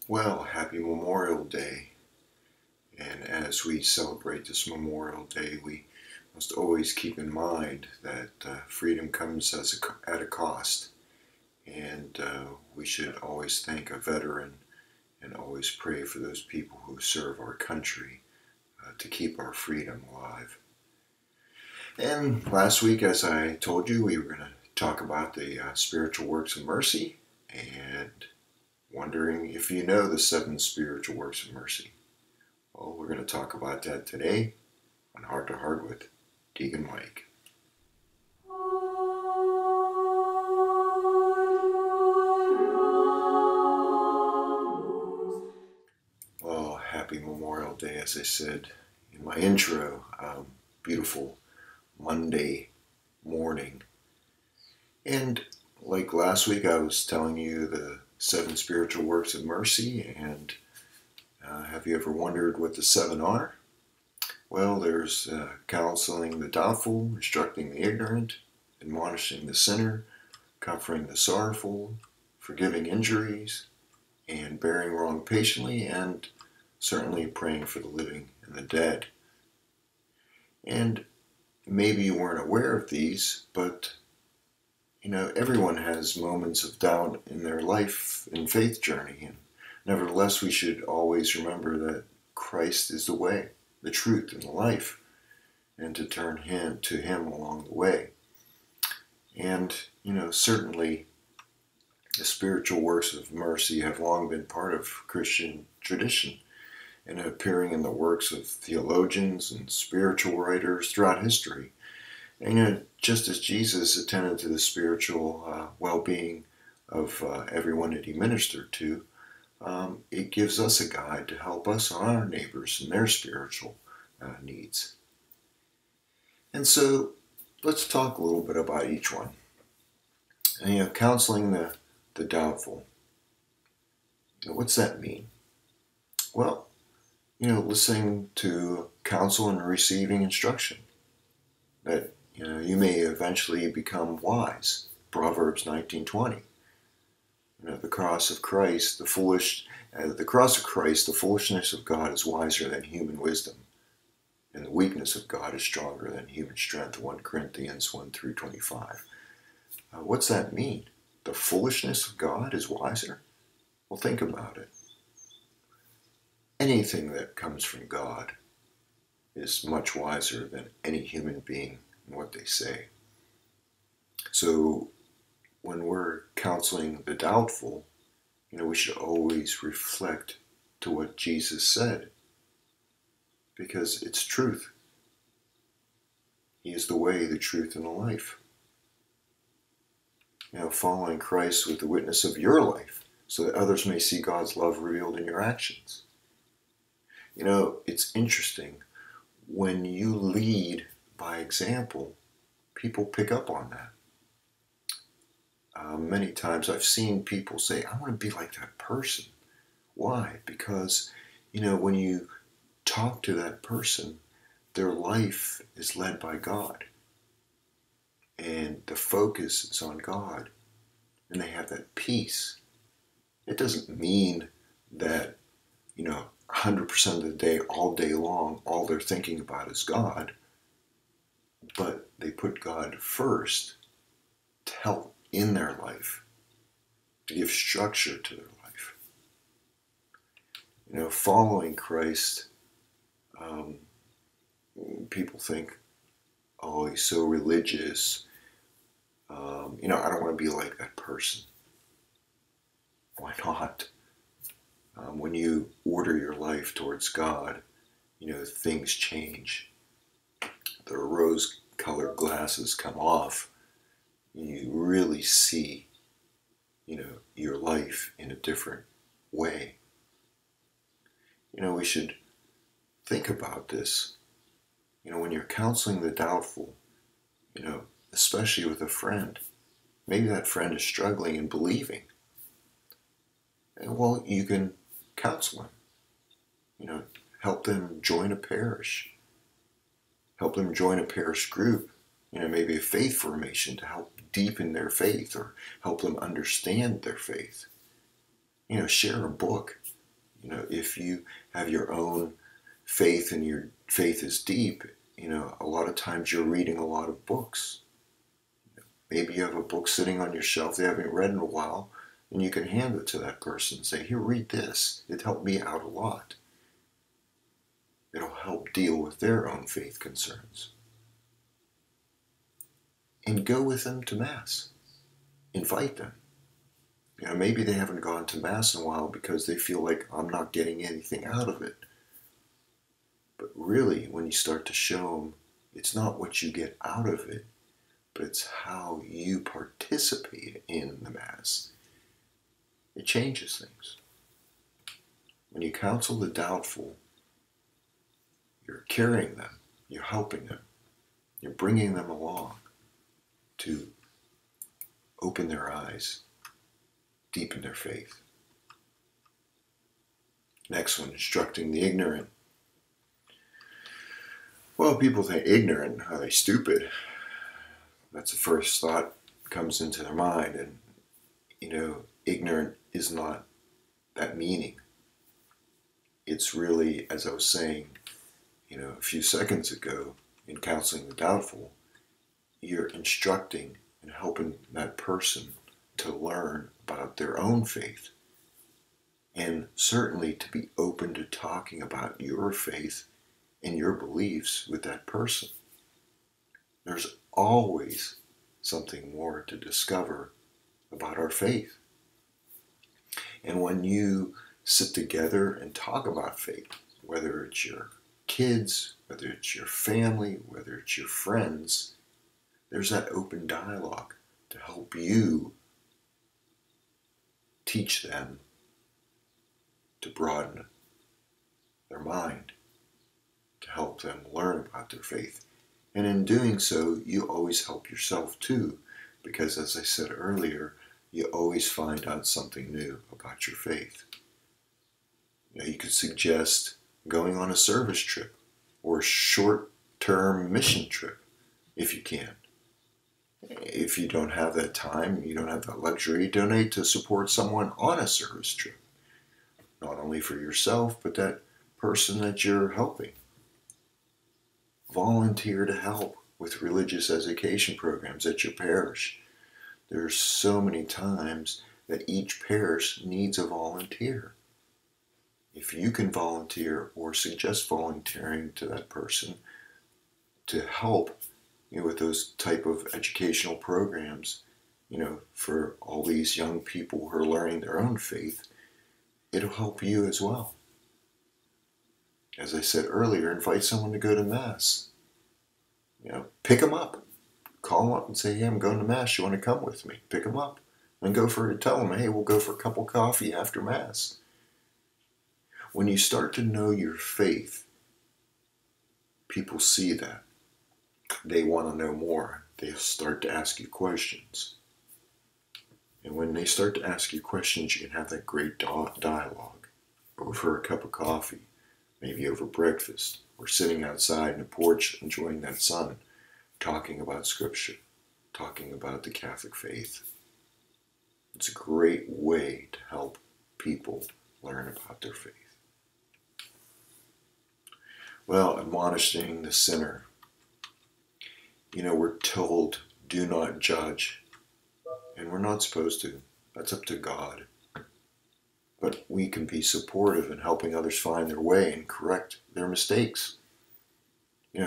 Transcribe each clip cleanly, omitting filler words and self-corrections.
Well, happy Memorial Day. And as we celebrate this Memorial Day, we must always keep in mind that freedom comes at a cost. And we should always thank a veteran and always pray for those people who serve our country to keep our freedom alive. And last week, as I told you, we were going to talk about the spiritual works of mercy and wondering if you know the seven spiritual works of mercy. Well, we're going to talk about that today on Heart to Heart with Deacon Mike. Well, happy Memorial Day, as I said in my intro. Beautiful Monday morning. And like last week, I was telling you the seven spiritual works of mercy. And have you ever wondered what the seven are? Well, there's counseling the doubtful, instructing the ignorant, admonishing the sinner, comforting the sorrowful, forgiving injuries, and bearing wrong patiently, and certainly praying for the living and the dead. And maybe you weren't aware of these, but everyone has moments of doubt in their life and faith journey. And nevertheless, we should always remember that Christ is the way, the truth, and the life, and to turn to Him along the way. And, certainly the spiritual works of mercy have long been part of Christian tradition and appearing in the works of theologians and spiritual writers throughout history. And just as Jesus attended to the spiritual well-being of everyone that He ministered to, it gives us a guide to help us on our neighbors and their spiritual needs. And so let's talk a little bit about each one. And, counseling the doubtful. What's that mean? Well, listening to counsel and receiving instruction that you may eventually become wise. Proverbs 19:20. The cross of Christ, the foolishness of God is wiser than human wisdom, and the weakness of God is stronger than human strength. 1 Corinthians 1:3-25. What's that mean? The foolishness of God is wiser? Well, think about it. Anything that comes from God is much wiser than any human being and what they say. So when we're counseling the doubtful, we should always reflect to what Jesus said, because it's truth. He is the way, the truth, and the life. Following Christ with the witness of your life so that others may see God's love revealed in your actions. It's interesting. When you lead by example, people pick up on that. Many times I've seen people say, I want to be like that person. Why? Because, when you talk to that person, their life is led by God. And the focus is on God. And they have that peace. It doesn't mean that, 100% of the day, all day long, all they're thinking about is God. But they put God first to help in their life, to give structure to their life. Following Christ, people think, oh, he's so religious. I don't want to be like that person. Why not? When you order your life towards God, things change. The rose-colored glasses come off. You really see, your life in a different way. We should think about this. When you're counseling the doubtful, especially with a friend, maybe that friend is struggling in believing. And well, you can counsel them. Help them join a parish. Help them join a parish group. Maybe a faith formation to help deepen their faith or help them understand their faith. Share a book. If you have your own faith and your faith is deep, a lot of times you're reading a lot of books. Maybe you have a book sitting on your shelf they haven't read in a while, and you can hand it to that person and say, here, read this. It helped me out a lot. It'll help deal with their own faith concerns. And go with them to Mass. Invite them. Maybe they haven't gone to Mass in a while because they feel like I'm not getting anything out of it. But really, when you start to show them, it's not what you get out of it, but it's how you participate in the Mass. It changes things. When you counsel the doubtful, you're carrying them, you're helping them, you're bringing them along to open their eyes, deepen their faith. Next one, instructing the ignorant. Well, people think ignorant, are they stupid? That's the first thought that comes into their mind. And, ignorant is not that meaning. It's really, as I was saying, a few seconds ago in counseling the doubtful, you're instructing and helping that person to learn about their own faith. And certainly to be open to talking about your faith and your beliefs with that person. There's always something more to discover about our faith. And when you sit together and talk about faith, whether it's your kids, whether it's your family, whether it's your friends, there's that open dialogue to help you teach them to broaden their mind, to help them learn about their faith. And in doing so, you always help yourself too, because as I said earlier, you always find out something new about your faith. You could suggest going on a service trip or a short-term mission trip if you can. If you don't have that time, you don't have that luxury, donate to support someone on a service trip. Not only for yourself, but that person that you're helping. Volunteer to help with religious education programs at your parish. There's so many times that each parish needs a volunteer. If you can volunteer or suggest volunteering to that person to help with those type of educational programs, for all these young people who are learning their own faith, it'll help you as well. As I said earlier, invite someone to go to Mass. Pick them up. Call them up and say, hey, I'm going to Mass. You want to come with me? Pick them up. And tell them, hey, we'll go for a cup of coffee after Mass. When you start to know your faith, people see that. They want to know more. They start to ask you questions. And when they start to ask you questions, you can have that great dialogue over a cup of coffee, maybe over breakfast, or sitting outside in a porch enjoying that sun, talking about Scripture, talking about the Catholic faith. It's a great way to help people learn about their faith. Well, admonishing the sinner. We're told, do not judge. And we're not supposed to. That's up to God. But we can be supportive in helping others find their way and correct their mistakes.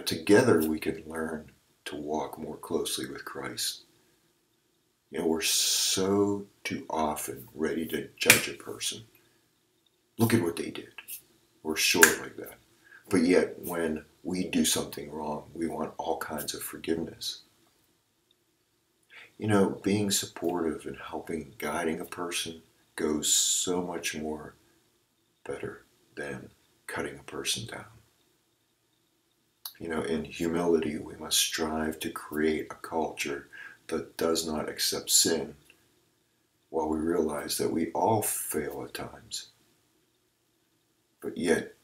Together we can learn to walk more closely with Christ. We're so too often ready to judge a person. Look at what they did. We're short like that. But yet, when we do something wrong, we want all kinds of forgiveness. Being supportive and helping, guiding a person goes so much more better than cutting a person down. In humility, we must strive to create a culture that does not accept sin, while we realize that we all fail at times. But yet,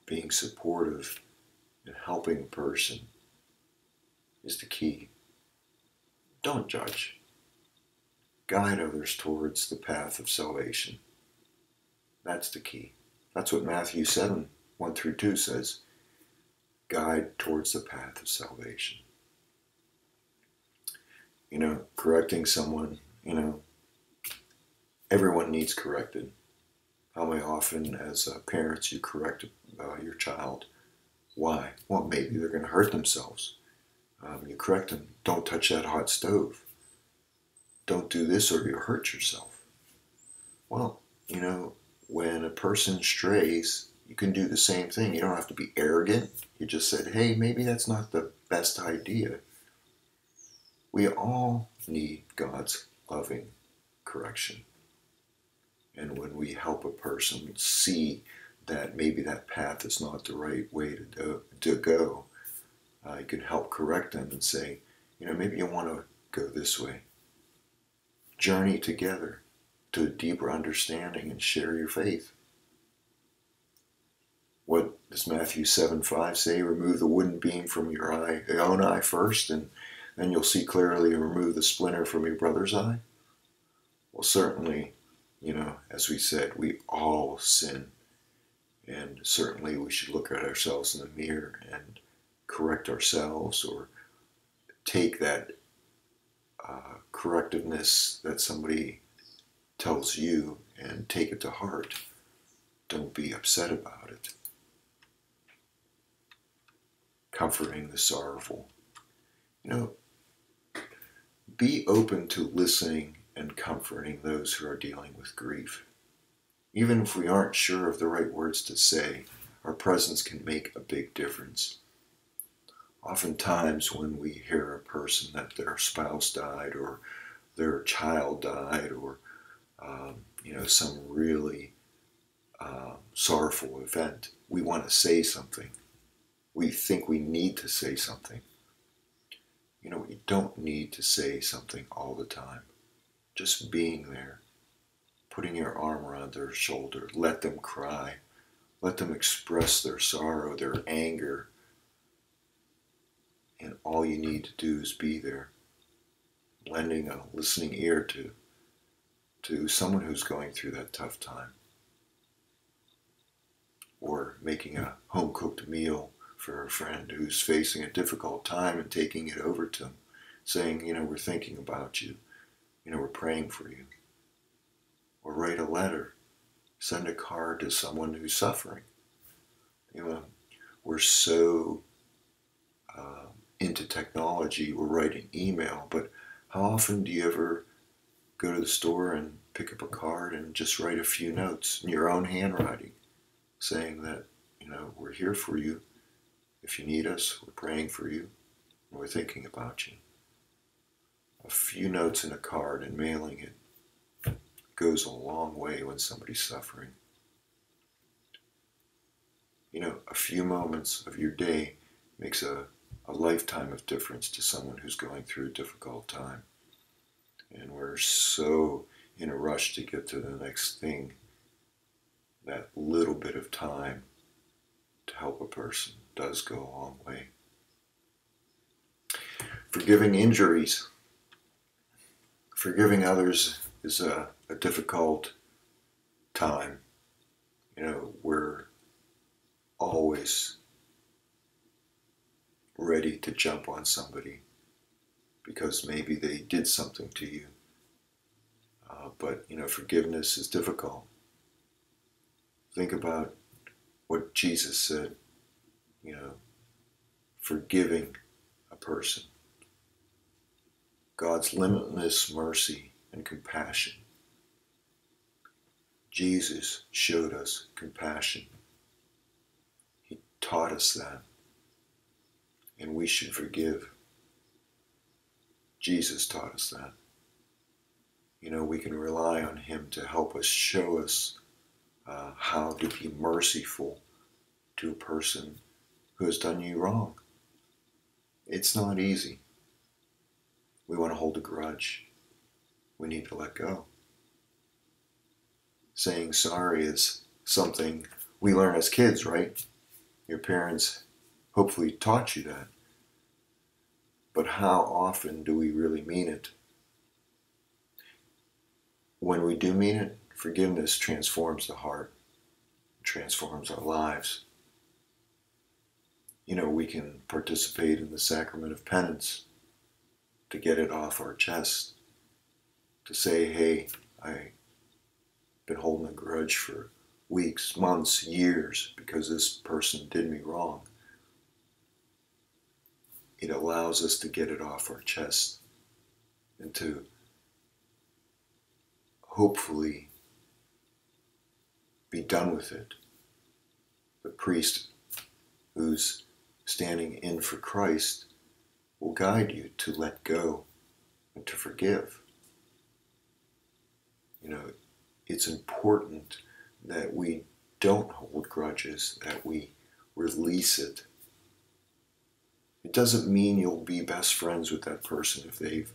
being supportive and helping a person is the key. Don't judge. Guide others towards the path of salvation. That's the key. That's what Matthew 7, 1 through 2 says. Guide towards the path of salvation. Correcting someone, everyone needs corrected. How many often as parents you correct your child? Why? Well, maybe they're going to hurt themselves. You correct them. Don't touch that hot stove. Don't do this or you'll hurt yourself. Well, when a person strays, you can do the same thing. You don't have to be arrogant. You just said, hey, maybe that's not the best idea. We all need God's loving correction. And when we help a person see that maybe that path is not the right way to go, you can help correct them and say, maybe you want to go this way. Journey together to a deeper understanding and share your faith. What does Matthew 7:5 say? Remove the wooden beam from your own eye first, and then you'll see clearly, and remove the splinter from your brother's eye. Well, certainly, as we said, we all sin. And certainly we should look at ourselves in the mirror and correct ourselves, or take that correctiveness that somebody tells you and take it to heart. Don't be upset about it. Comforting the sorrowful. Be open to listening and comforting those who are dealing with grief. Even if we aren't sure of the right words to say, our presence can make a big difference. Oftentimes when we hear a person that their spouse died or their child died or some really sorrowful event, we want to say something. We think we need to say something. We don't need to say something all the time. Just being there, putting your arm around their shoulder, let them cry, let them express their sorrow, their anger, and all you need to do is be there, lending a listening ear to someone who's going through that tough time, or making a home-cooked meal for a friend who's facing a difficult time and taking it over to them, saying, we're thinking about you, we're praying for you. Or write a letter, send a card to someone who's suffering. We're so into technology, we're writing email, but how often do you ever go to the store and pick up a card and just write a few notes in your own handwriting, saying that, we're here for you. If you need us, we're praying for you, and we're thinking about you. A few notes in a card and mailing it goes a long way when somebody's suffering. A few moments of your day makes a lifetime of difference to someone who's going through a difficult time. And we're so in a rush to get to the next thing, that little bit of time to help a person does go a long way. Forgiving injuries. Forgiving others is a difficult time. We're always ready to jump on somebody because maybe they did something to you. But forgiveness is difficult. Think about what Jesus said, forgiving a person. God's limitless mercy and compassion. Jesus showed us compassion. He taught us that. And we should forgive. Jesus taught us that. We can rely on him to help us, show us how to be merciful to a person who has done you wrong. It's not easy. We want to hold a grudge. We need to let go. Saying sorry is something we learn as kids, right? Your parents hopefully taught you that. But how often do we really mean it? When we do mean it, forgiveness transforms the heart. transforms our lives. We can participate in the sacrament of penance to get it off our chest, to say, hey, I've been holding a grudge for weeks, months, years because this person did me wrong. It allows us to get it off our chest and to hopefully be done with it. The priest who's standing in for Christ will guide you to let go and to forgive. It's important that we don't hold grudges, that we release it. It doesn't mean you'll be best friends with that person if they've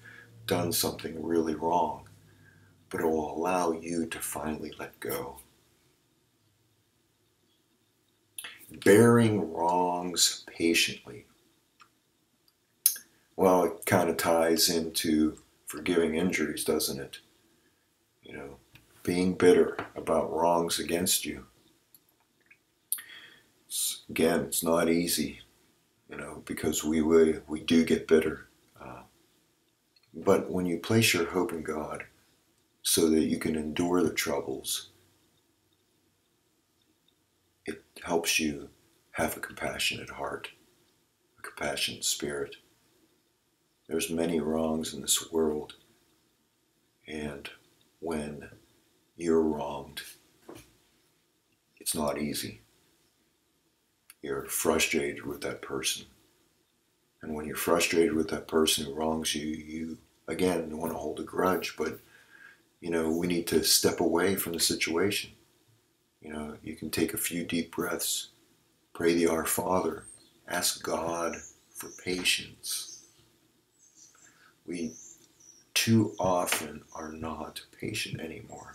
done something really wrong, but it will allow you to finally let go. Bearing wrongs patiently. Well, it kind of ties into forgiving injuries, doesn't it? Being bitter about wrongs against you. It's not easy, because we do get bitter. But when you place your hope in God so that you can endure the troubles, it helps you have a compassionate heart, a compassionate spirit. There's many wrongs in this world, and when you're wronged, it's not easy. You're frustrated with that person. And when you're frustrated with that person who wrongs you, you again want to hold a grudge, but we need to step away from the situation. You can take a few deep breaths, pray the Our Father, ask God for patience. We too often are not patient anymore.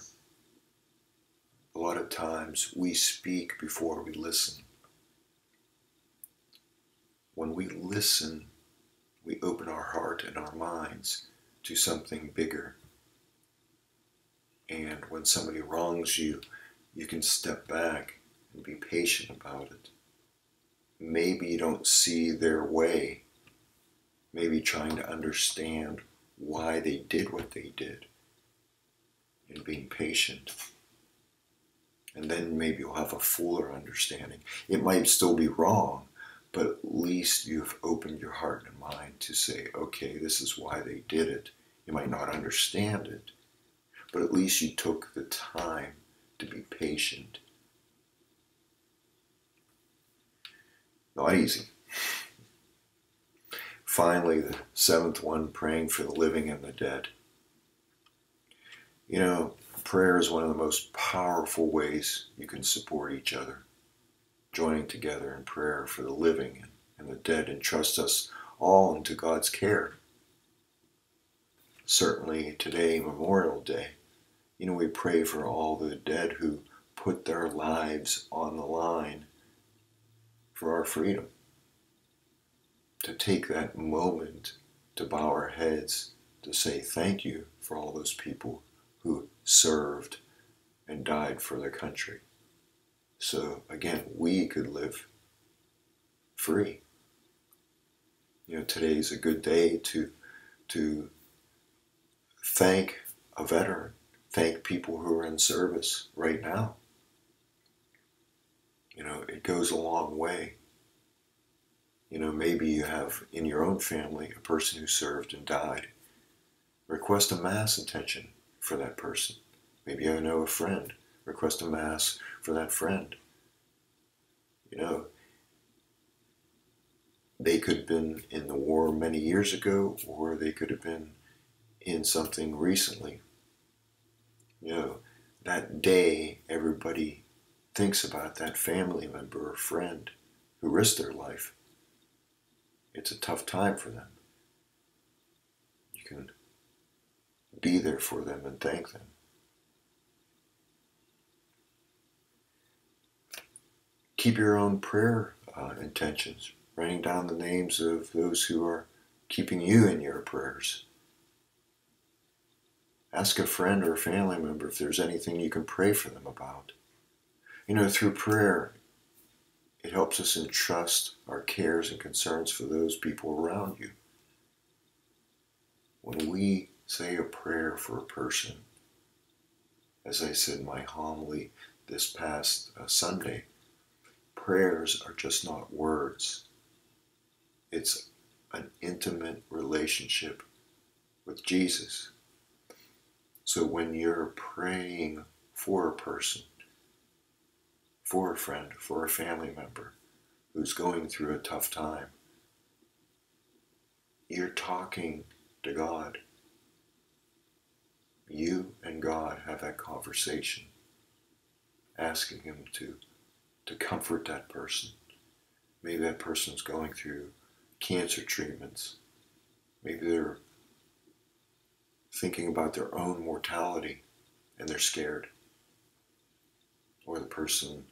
A lot of times we speak before we listen. When we listen, we open our heart and our minds to something bigger. And when somebody wrongs you, you can step back and be patient about it. Maybe you don't see their way. Maybe trying to understand why they did what they did. And being patient. And then maybe you'll have a fuller understanding. It might still be wrong, but at least you've opened your heart and mind to say, okay, this is why they did it. You might not understand it, but at least you took the time to be patient. Not easy. Finally, the seventh one, praying for the living and the dead. Prayer is one of the most powerful ways you can support each other. Joining together in prayer for the living and the dead entrusts us all into God's care. Certainly today, Memorial Day, we pray for all the dead who put their lives on the line for our freedom. To take that moment to bow our heads, to say thank you for all those people who served and died for their country. So again, we could live free. Today's a good day to thank a veteran, thank people who are in service right now. It goes a long way. Maybe you have in your own family a person who served and died. Request a mass intention for that person. Maybe I know a friend. Request a mass for that friend. They could have been in the war many years ago, or they could have been in something recently. That day, everybody thinks about that family member or friend who risked their life. It's a tough time for them. You can be there for them and thank them. Keep your own prayer intentions, writing down the names of those who are keeping you in your prayers. Ask a friend or a family member if there's anything you can pray for them about. Through prayer, it helps us entrust our cares and concerns for those people around you. When we say a prayer for a person, as I said in my homily this past Sunday, prayers are just not words. It's an intimate relationship with Jesus. So when you're praying for a person, for a friend, for a family member who's going through a tough time, you're talking to God. You and God have that conversation, asking Him to comfort that person. Maybe that person's going through cancer treatments. Maybe they're thinking about their own mortality and they're scared. Or the person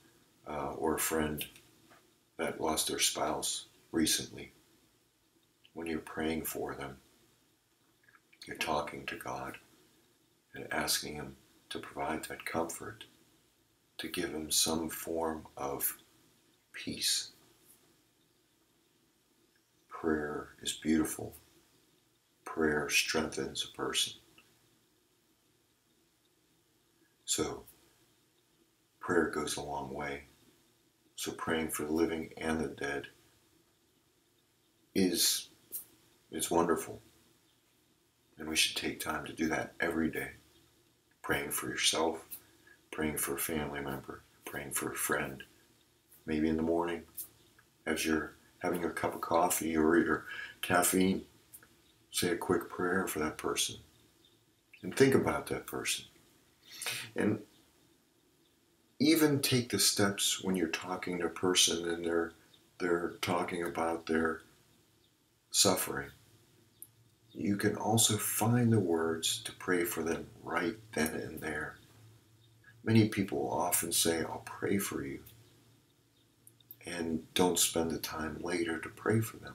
or a friend that lost their spouse recently. When you're praying for them, you're talking to God and asking Him to provide that comfort, to give Him some form of peace. Prayer is beautiful. Prayer strengthens a person. So, prayer goes a long way. So praying for the living and the dead is wonderful. And we should take time to do that every day. Praying for yourself, praying for a family member, praying for a friend. Maybe in the morning, as you're having your cup of coffee or your caffeine, say a quick prayer for that person. And think about that person. And even take the steps when you're talking to a person and they're talking about their suffering. You can also find the words to pray for them right then and there. Many people often say, I'll pray for you, and don't spend the time later to pray for them.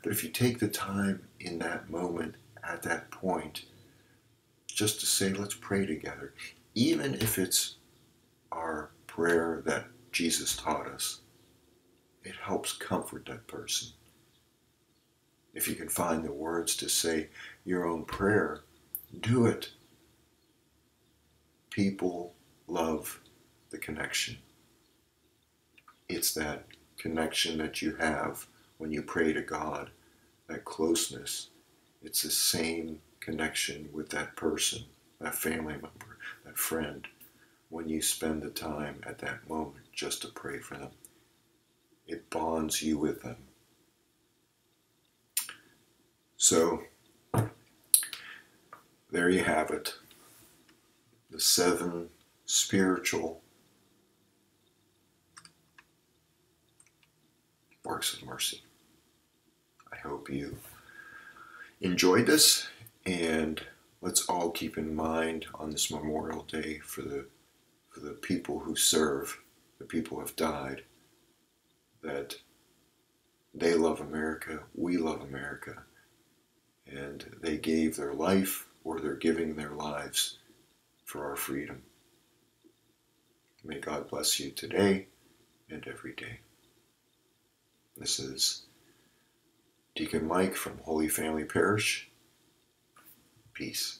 But if you take the time in that moment, at that point, just to say, let's pray together, even if it's our prayer that Jesus taught us, it helps comfort that person. If you can find the words to say your own prayer, do it. People love the connection. It's that connection that you have when you pray to God, that closeness. It's the same connection with that person, that family member, that friend, when you spend the time at that moment just to pray for them. It bonds you with them. So, there you have it. The 7 spiritual works of mercy. I hope you enjoyed this, and let's all keep in mind on this Memorial Day for the people who serve, the people who have died, that they love America, we love America, and they gave their life, or they're giving their lives for our freedom. May God bless you today and every day. This is Deacon Mike from Holy Family Parish. Peace.